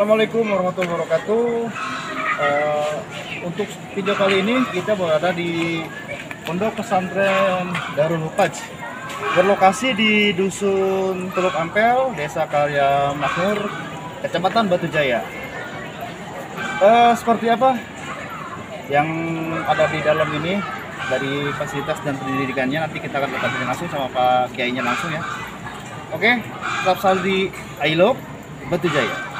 Assalamualaikum warahmatullahi wabarakatuh. Untuk video kali ini kita berada di Pondok Pesantren Darul Hufaz, berlokasi di Dusun Teluk Ampel, Desa Karya Makmur, Kecamatan Batu Jaya. Seperti apa yang ada di dalam ini dari fasilitas dan pendidikannya, nanti kita akan bertanya langsung sama Pak Kiainya langsung ya. Oke, tetap selalu di Ailok Batu Jaya.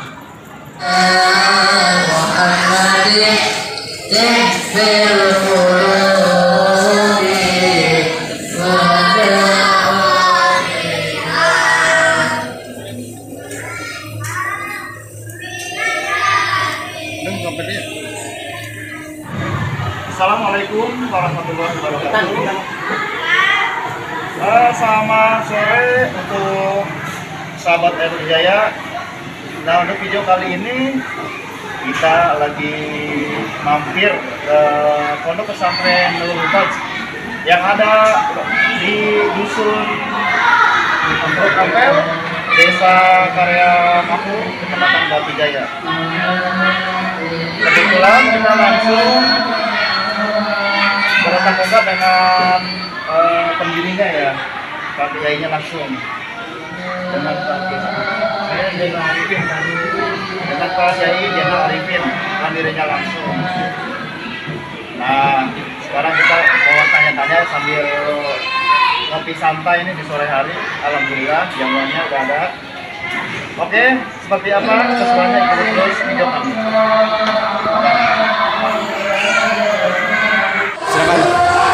Assalamualaikum warahmatullahi wabarakatuh. Selamat sore untuk sahabat Batu Jaya. Nah, untuk video kali ini kita lagi mampir ke Pondok Pesantren Darul Hufaz yang ada di Dusun Teluk Ampel, Desa Karya Makmur, Kecamatan Batu Jaya. Kebetulan kita langsung bertatap muka dengan pendirinya ya, Pak Kiainya langsung dengan Pak saya Jenderal Arifin dengan Pak Kiai Jenderal Arifin pendirinya langsung. Nah, sekarang kita mau tanya-tanya sambil ngopi santai ini di sore hari. Alhamdulillah jamuannya udah ada. Oke, seperti apa keseruannya, ikuti terus video kami. Silakan.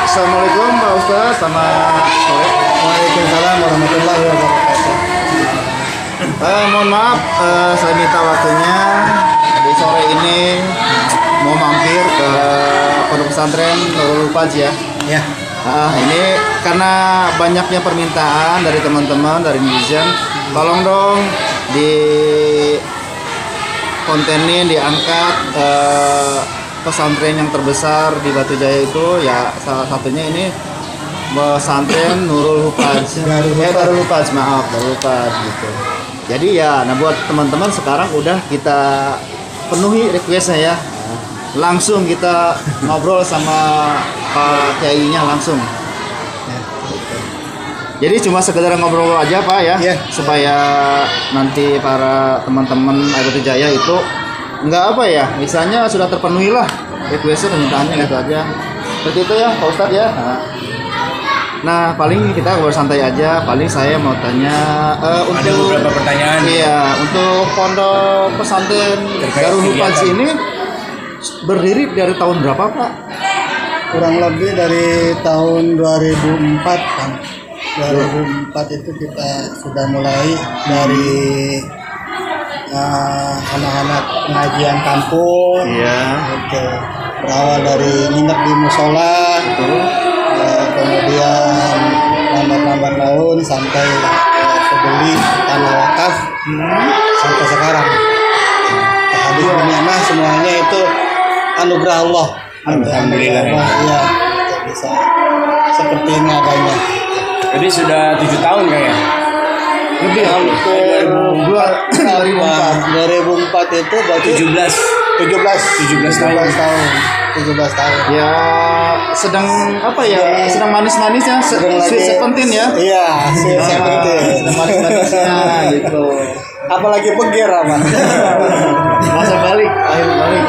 Assalamualaikum Pak Ustaz, selamat sore. Waalaikumsalam warahmatullahi wabarakatuh. Mohon maaf, saya minta waktunya di sore ini mau mampir ke Pondok Pesantren Darul Hufaz ya. Ya. Ini karena banyaknya permintaan dari teman-teman dari netizen, tolong dong di kontenin diangkat pesantren yang terbesar di Batu Jaya itu ya, salah satunya ini pesantren Nurul Hufaz. Darul Hufaz, maaf, Darul Hufaz gitu. Jadi ya, nah buat teman-teman sekarang udah kita penuhi requestnya ya. Langsung kita ngobrol sama Pak Kiainya langsung. Jadi cuma sekedar ngobrol aja Pak ya, supaya nanti para teman-teman Batu Jaya itu nggak apa ya, misalnya sudah terpenuhi lah requestnya, permintaannya gitu aja. Seperti itu ya Pak Ustadz ya. Nah, paling kita ngobrol santai aja. Paling saya mau tanya untuk ada beberapa pertanyaan. Iya, untuk Pondok Pesantren Darul Hufaz ini berdiri dari tahun berapa Pak? Kurang lebih dari tahun 2004 kan. 2004 itu kita sudah mulai dari anak-anak pengajian kampung. Iya. Gitu. Berawal dari nginep di musola. Kemudian lambat-lambat laun sampai sebeli tanah wakaf sampai sekarang. Habis dunia semuanya itu anugerah Allah. Alhamdulillah. Ya, bisa seperti ini adanya. Jadi sudah 7 tahun kayaknya. Lebih ke 2004 itu berarti 17 tahun. Ya sedang apa ya? Sedang manis-manisnya, sweet 17 ya. Iya, sweet 17. Sedang manis-manisnya gitu. Apalagi pegir aman. Masa balik, akhir balik.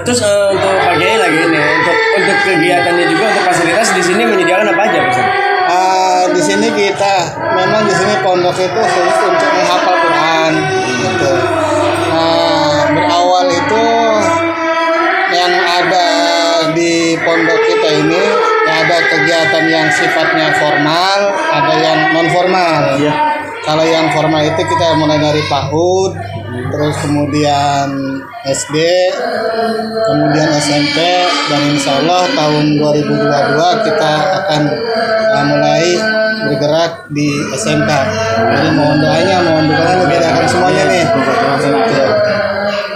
Itu untuk Pak Kiai lagi ini untuk kegiatannya juga, untuk fasilitas di sini menyediakan apa aja Pak? Di sini kita memang di sini pondok itu khusus untuk menghafal Quran gitu. Nah, berawal itu yang ada di pondok kita ini ada kegiatan yang sifatnya formal, ada yang non formal. Iya. Kalau yang formal itu kita mulai dari PAUD, terus kemudian SD, kemudian SMP, dan insya Allah tahun 2022 kita akan mulai bergerak di SMK. Jadi mohon dukungan kita akan semuanya nih.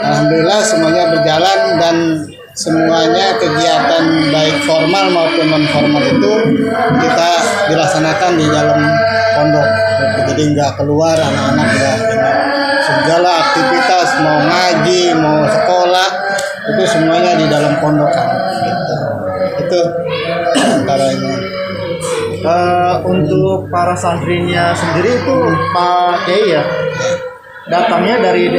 Alhamdulillah semuanya berjalan dan semuanya kegiatan baik formal maupun non formal itu kita dilaksanakan di dalam pondok. Jadi nggak keluar anak-anak nggak segala aktivitas mau ngaji mau sekolah itu semuanya di dalam pondokan gitu. Itu antaranya. Untuk para santrinya sendiri itu Pak Kiai ya, datangnya dari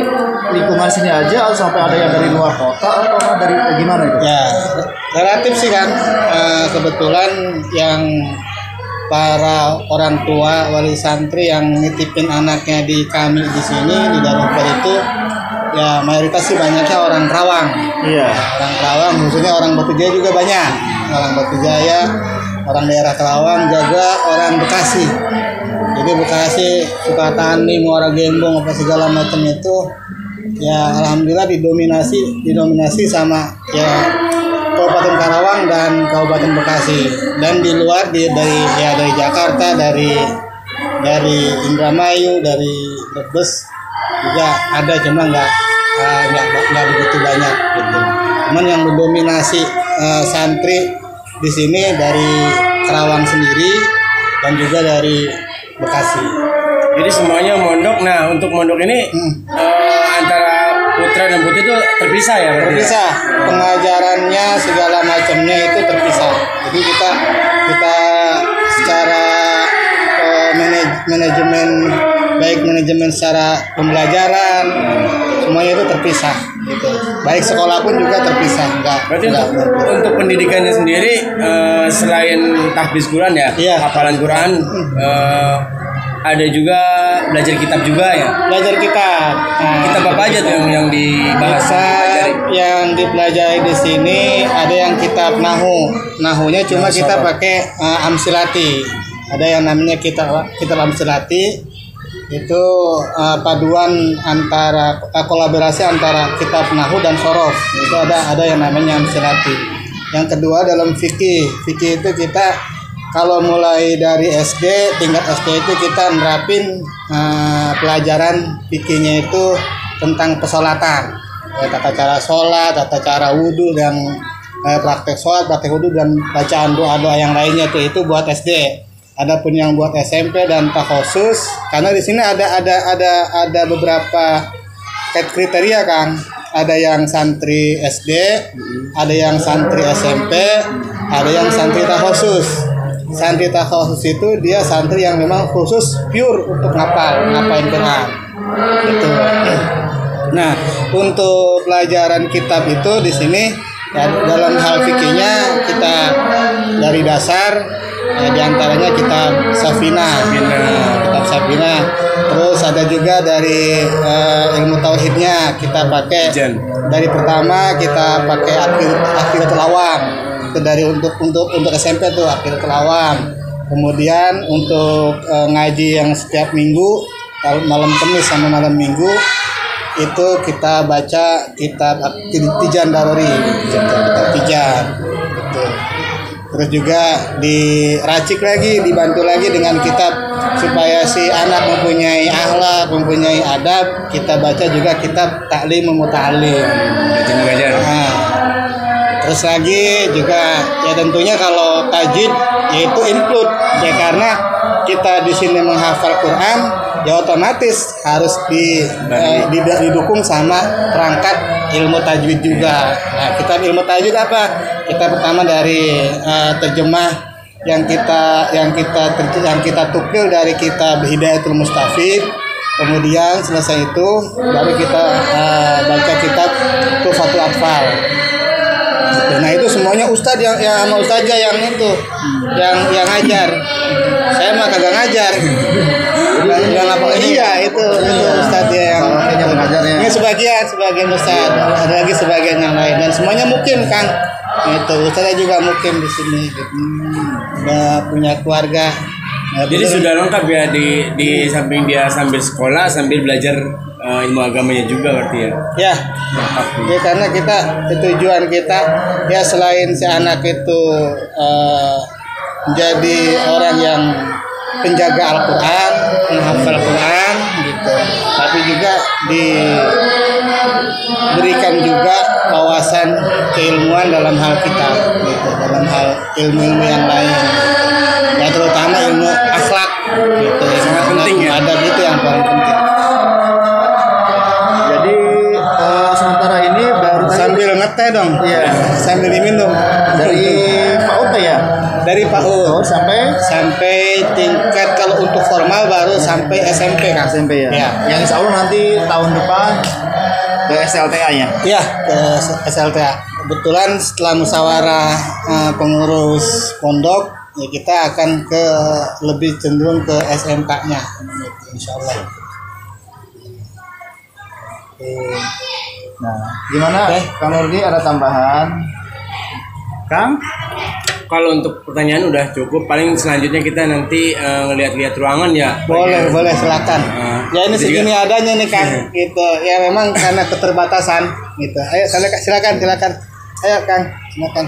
lingkungan sini aja atau sampai ada yang dari luar kota atau dari gimana itu? Ya relatif sih kan. Kebetulan yang para orang tua wali santri yang nitipin anaknya di kami di sini di Darupar itu ya mayoritas sih banyaknya orang Kerawang. Iya. Orang Kerawang khususnya orang Batujaya juga banyak. Orang Batujaya, orang daerah Kerawang, juga orang Bekasi. Jadi Bekasi, Sukatani, Muara Gembong apa segala macam itu ya alhamdulillah didominasi sama ya Kabupaten Karawang dan Kabupaten Bekasi. Dan di luar dari Jakarta, dari Indramayu, dari Brebes juga ada, cuma nggak begitu banyak gitu. Cuman yang mendominasi santri di sini dari Karawang sendiri dan juga dari Bekasi. Jadi semuanya mondok. Nah, untuk mondok ini antara putra dan putri itu terpisah ya? Terpisah. Pengajarannya segala macamnya itu terpisah. Jadi kita secara manajemen secara pembelajaran semuanya itu terpisah gitu. Baik sekolah pun juga terpisah. Berarti untuk pendidikannya sendiri selain tahfiz Quran ya, iya, hafalan Quran, ada juga belajar kitab juga ya. Belajar kitab. Kitab apa aja tuh yang dibahas? Yang dipelajari di sini ada yang kitab nahu. Nahunya cuma kita pakai amsilati. Ada yang namanya kitab amsilati. Itu paduan antara kolaborasi antara kitab nahu dan sorof. Itu ada yang namanya amsilati. Yang kedua dalam fikih. Fikih itu kita kalau mulai dari SD, tingkat SD itu kita nerapin pelajaran fikihnya itu tentang pesolatan, tata cara sholat, tata cara wudhu, dan praktek sholat, praktek wudhu, dan bacaan doa-doa yang lainnya itu buat SD. Adapun yang buat SMP dan takhusus, karena di sini ada beberapa kriteria kan. Ada yang santri SD, ada yang santri SMP, ada yang santri takhusus. Santri takhusus itu dia santri yang memang khusus pure untuk ngapain Quran. Gitu. Nah, untuk pelajaran kitab itu di sini ya, dalam hal fikihnya kita dari dasar diantaranya kitab Safina. Terus ada juga dari ilmu tauhidnya kita pakai. Dari pertama kita pakai Aqidatul Awam. Itu dari untuk SMP tuh Aqidatul Awam. Kemudian untuk ngaji yang setiap minggu malam Kamis sama malam Minggu itu kita baca kitab Tijan Daruri, kitab Tijan gitu. Terus juga diracik lagi, dibantu lagi dengan kitab supaya si anak mempunyai akhlak, mempunyai adab. Kita baca juga kitab Ta'lim Muta'alim. Nah, terus lagi juga ya tentunya kalau tajwid yaitu include ya, karena kita di sini menghafal Quran ya otomatis harus didukung sama perangkat ilmu tajwid juga. Nah, kitab ilmu tajwid apa? Kita pertama dari terjemah yang kita tukil dari kitab Hidayatul Mustafid. Kemudian selesai itu baru kita baca kitab Tuhfatul Atfal. Nah itu semuanya ustadz yang sama ustazah yang itu yang ngajar. Saya mah kagak ngajar. Enggak apa iya itu ustadz yang ngajarnya. Ini sebagian ustadz, ada lagi sebagian yang lain dan semuanya mukim kan. Itu ustazah juga mukim di sini. Udah punya keluarga. Jadi sudah lengkap ya di samping dia sambil sekolah sambil belajar ilmu agamanya juga berarti ya. Ya. Ya karena tujuan kita ya selain si anak itu menjadi orang yang penjaga Al-Qur'an, menghafal Quran gitu. Tapi juga diberikan juga wawasan keilmuan dalam hal kitab gitu, dalam hal ilmu-ilmu yang lain. Ya terutama ilmu akhlak gitu, yang sangat penting ya. Adab itu yang paling penting. saya dong. Iya. Sambil diminum. Dari PAUD ya? Dari PAUD sampai tingkat kalau untuk formal baru sampai SMP. SMP ya. Iya. Yang insya Allah nanti tahun depan ke SLTA-nya. Iya, ke SLTA. Kebetulan setelah musyawarah pengurus pondok, ya kita akan lebih cenderung ke SMK-nya, insya Allah. Nah, gimana? Kang Nurdi ada tambahan? Kang? Kalau untuk pertanyaan udah cukup, paling selanjutnya kita nanti ngeliat-liat ruangan ya. Boleh silakan. Ya ini segini adanya nih Kang. Gitu. Ya memang karena keterbatasan gitu. Ayo silakan. Ayo Kang, silakan.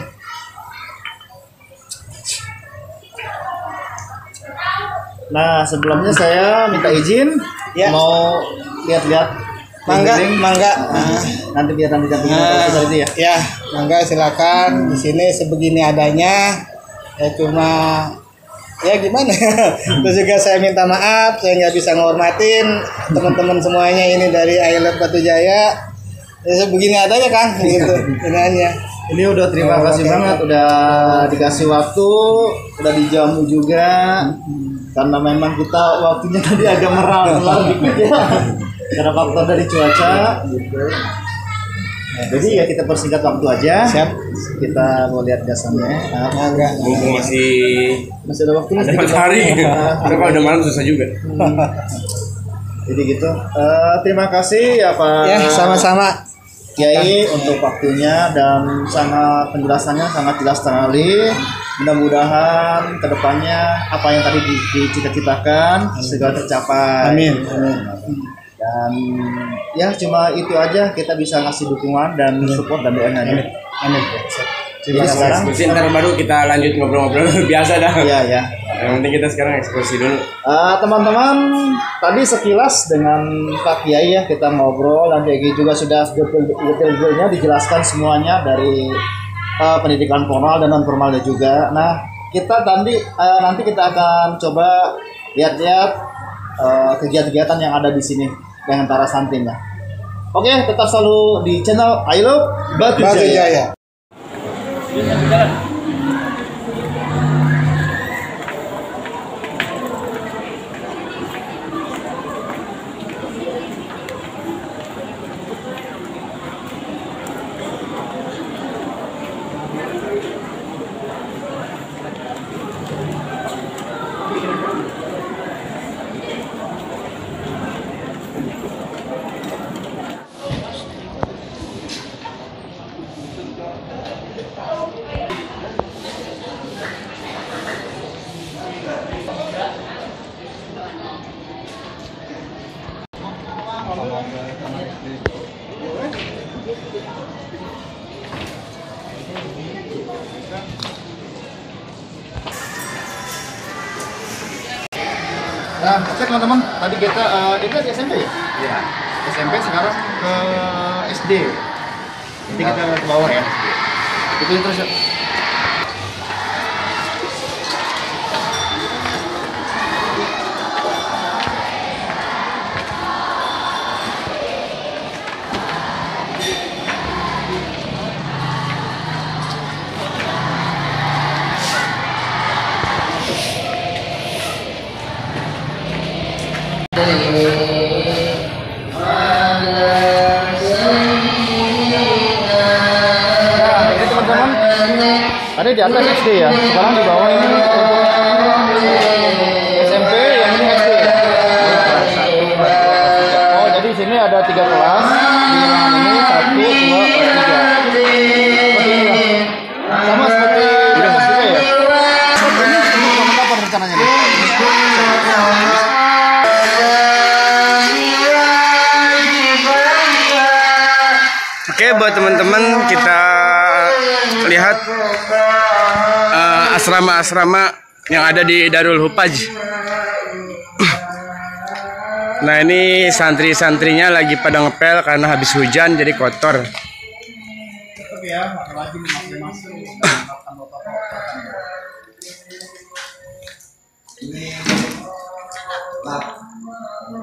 Nah, sebelumnya saya minta izin mau lihat-lihat. Mangga. Nanti biar nanti itu ya. Ya, mangga silakan. Di sini sebegini adanya. Ya cuma ya gimana? Terus juga saya minta maaf, saya nggak bisa ngormatin teman-teman semuanya ini dari Island Batu Jaya. Ya sebegini adanya Kang, gitu. Ini aja. Ini udah terima kasih banget, udah dikasih waktu, udah dijamu juga. Karena memang kita waktunya tadi agak meral dikit ya. Karena faktor dari cuaca gitu. Jadi ya kita persingkat waktu aja. Siap. Kita mau lihat jasanya. Mumpung masih ada waktu. Ada matahari. Karena kalau udah malam susah juga. Jadi gitu. Terima kasih ya Pak. Ya, sama-sama. Kiai untuk waktunya dan sangat penjelasannya sangat jelas sekali. Mudah-mudahan kedepannya apa yang tadi dicita-citakan segera tercapai. Amin. Dan ya cuma itu aja, kita bisa ngasih dukungan dan support dan doanya. Amin. Jadi sekarang ntar baru kita lanjut ngobrol-ngobrol biasa dah. Iya. Yang penting kita sekarang ekskursi dulu. Teman-teman, tadi sekilas dengan Pak Kiai ya kita ngobrol dan Kiai juga sudah detail-detailnya dijelaskan semuanya dari pendidikan formal dan non formalnya juga. Nah, kita nanti kita akan coba lihat-lihat kegiatan-kegiatan yang ada di sini dengan para santrinya. Oke, tetap selalu di channel I Love Batu Jaya. Nah, oke teman-teman, tadi kita itu di SMP ya? Iya. SMP sekarang ke SD. Nanti kita ke bawah ya. Itu terus ya. Tadi di atas SD ya, sekarang di bawah ini SMP, yang ini SD ya. Oh, jadi sini ada 3 kelas, di ruangan ini 1, 2, 3. Seperti ini ya. Sama seperti udah SD ya. Ini apa rencananya nih? Oke, buat teman-teman kita lihat asrama-asrama yang ada di Darul Hufaz. Nah, ini santri-santrinya lagi pada ngepel karena habis hujan jadi kotor.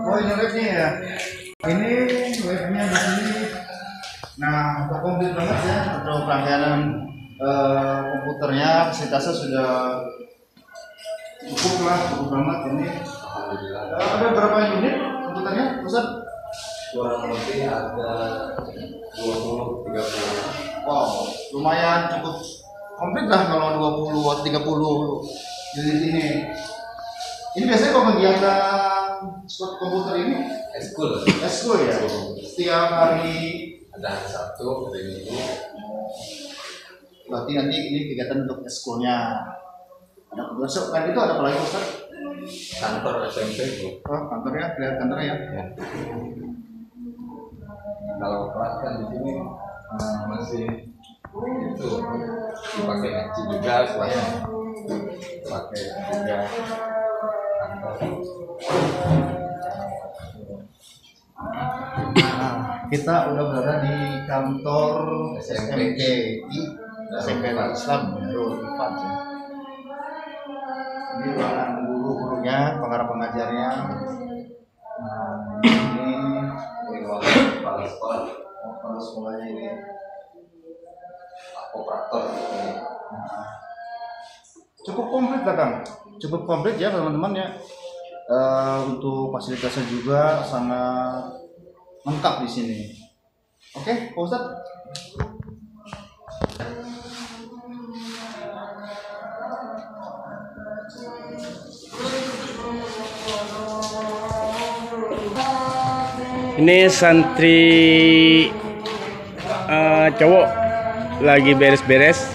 Oh, ini webnya ya. Ini webnya di sini. Nah, komplit banget ya untuk rangkaian komputernya, fasilitasnya sudah cukup banget ini. Ada berapa unit komputernya, Ustaz? Kurang lebih ada 20-30. Wow, lumayan cukup komplit lah kalau 20 atau 30 unit ini. Ini biasanya kalau kegiatan komputer ini eskul ya? Setiap hari Ada hari Sabtu, hari Minggu. berarti nanti ini kegiatan untuk eskulnya. Ada besok kan itu ada apa lagi, Ustaz? Kantor SMP Bu. Oh, kantornya, lihat kantornya ya. Ya. Kalau kelas kan di sini masih itu dipakai ngaji juga kelasnya. Pakai juga kantor. Nah, kita udah berada di kantor SMK di SMP Islam Nurul Hufaz ya. Ini ruangan guru-gurunya, para pengajarnya. Nah, ini ruangan kepala sekolah. kepala sekolahnya ini. Operator. Cukup komplit lah Kang, cukup komplit ya teman-teman ya. Untuk fasilitasnya juga sangat lengkap di sini. Oke, Pak Ustadz. Ini santri cowok lagi beres-beres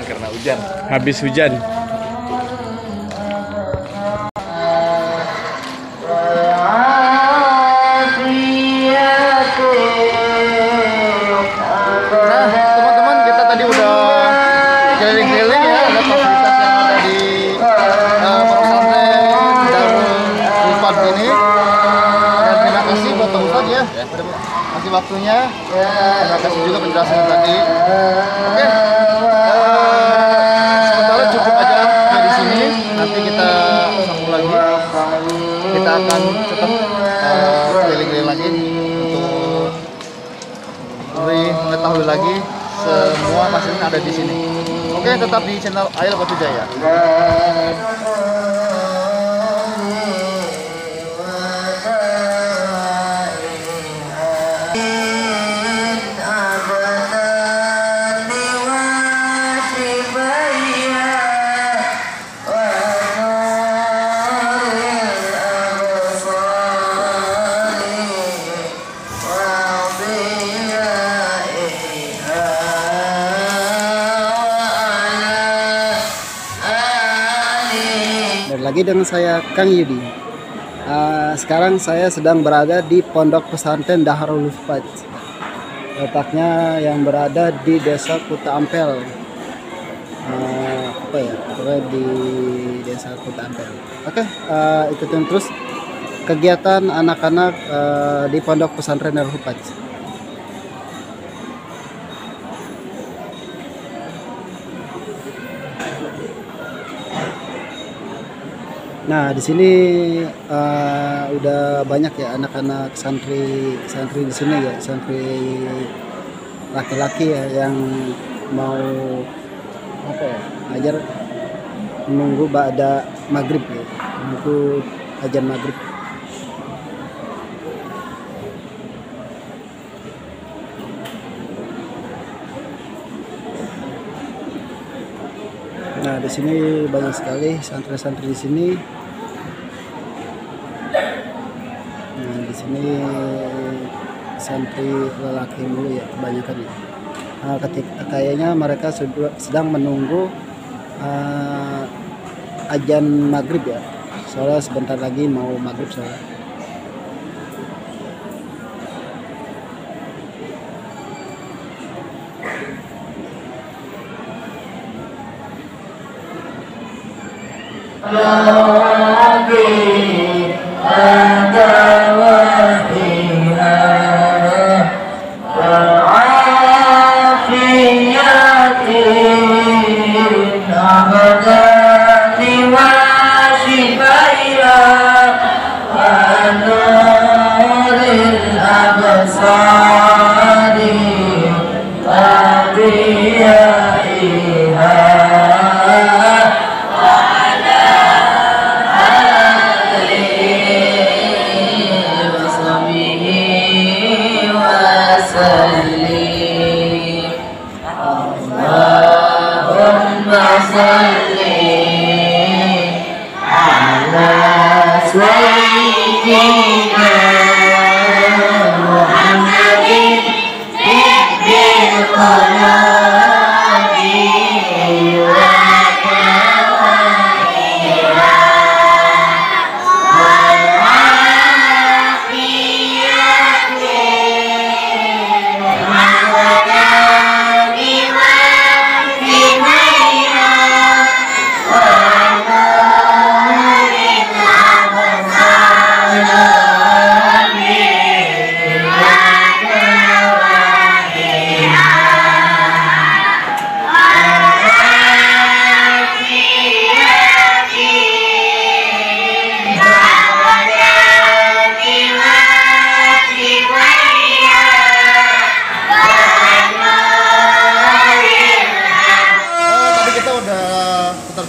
Karena hujan. habis hujan. Nah, teman-teman, kita tadi udah keliling-keliling ya, ada fasilitas yang ada di pesantren Darul Hufaz ini. Dan terima kasih buat Pak Ustadz ya, terima kasih waktunya. Terima kasih juga penjelasannya tadi. Oke, sementara cukup aja di sini. Nanti kita sambung lagi. Kita akan tetap keliling-keliling lagi untuk lebih mengetahui lagi semua fasilitas ada di sini. Oke, tetap di channel Ayel Batu Jaya. Lagi dengan saya Kang Yudi. Sekarang saya sedang berada di Pondok Pesantren Darul Hufaz. Letaknya yang berada di Desa Kuta Ampel. Pokoknya di Desa Kuta Ampel. Oke, ikutin terus kegiatan anak-anak di Pondok Pesantren Darul Hufaz. Nah, di sini udah banyak ya anak-anak santri di sini ya, santri laki-laki ya yang mau ngajar menunggu ba'da maghrib ya, menunggu azan maghrib. Nah, di sini banyak sekali santri-santri di sini. Nah, di sini santri lelaki dulu ya kebanyakan ya. Nah, kayaknya mereka sedang menunggu azan maghrib ya. Soalnya sebentar lagi mau maghrib soalnya. Abasar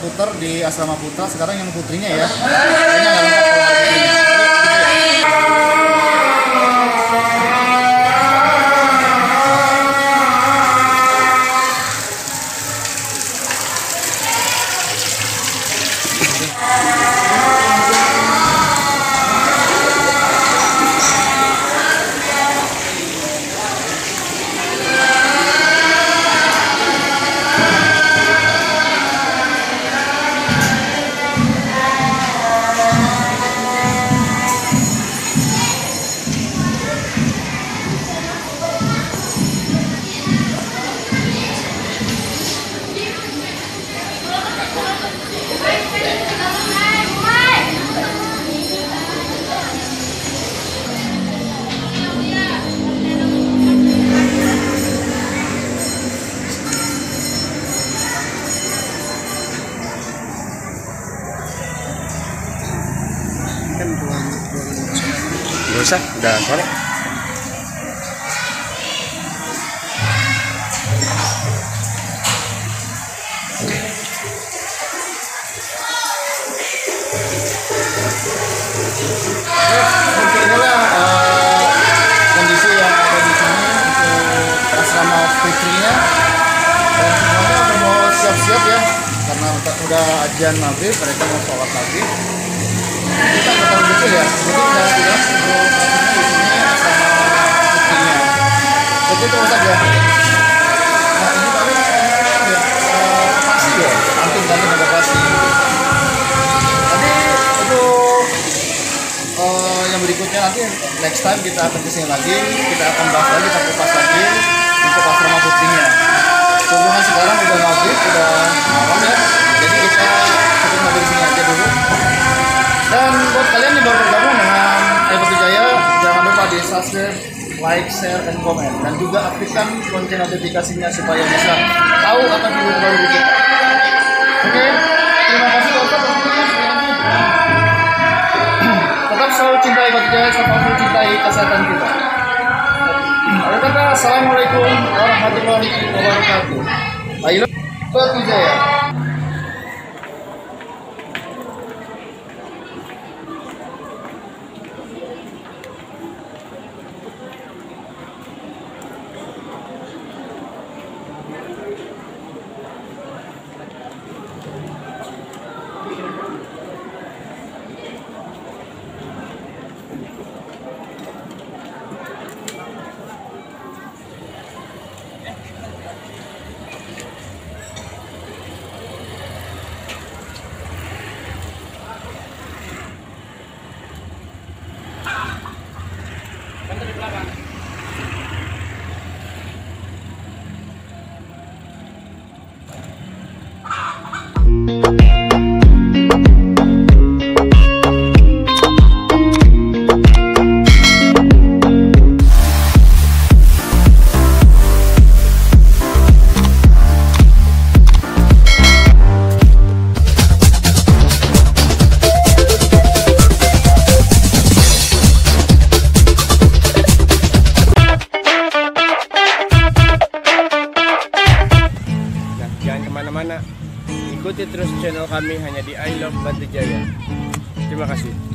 putar di asrama putra, sekarang yang putrinya ya. Kayaknya nggak lengkap kalau ada putrinya. Gak usah, udah sore. Inilah kondisi yang ada di sini untuk asrama putrinya, dan semuanya udah mau siap-siap ya, karena udah ajian maghrib, mereka mau sholat maghrib. Kita nggak tahu detail ya, jadi udah jelas untuk di sini asrama putrinya. Jadi itu Ustaz ya. Nah ini paling ya pasti ya, kantin ada pasti. Tadi untuk yang berikutnya nanti next time kita akan kesini lagi, kita akan bahas lagi, kita kupas lagi untuk asrama putrinya. Hubungan sekarang udah maghrib, udah malam ya, jadi kita cukup sampai di sini aja dulu. Dan buat kalian yang baru bergabung dengan Batu Jaya, jangan lupa di subscribe, like, share, dan komen, dan juga aktifkan lonceng notifikasinya supaya bisa tahu apa video baru kita. Oke, terima kasih untuk waktunya. Tetap selalu cintai Batu Jaya, selalu cintai kesehatan kita. Ayo kata, assalamualaikum warahmatullahi wabarakatuh. Ayo Batu Jaya. Kemana-mana, ikuti terus channel kami hanya di I Love Batu Jaya. Terima kasih.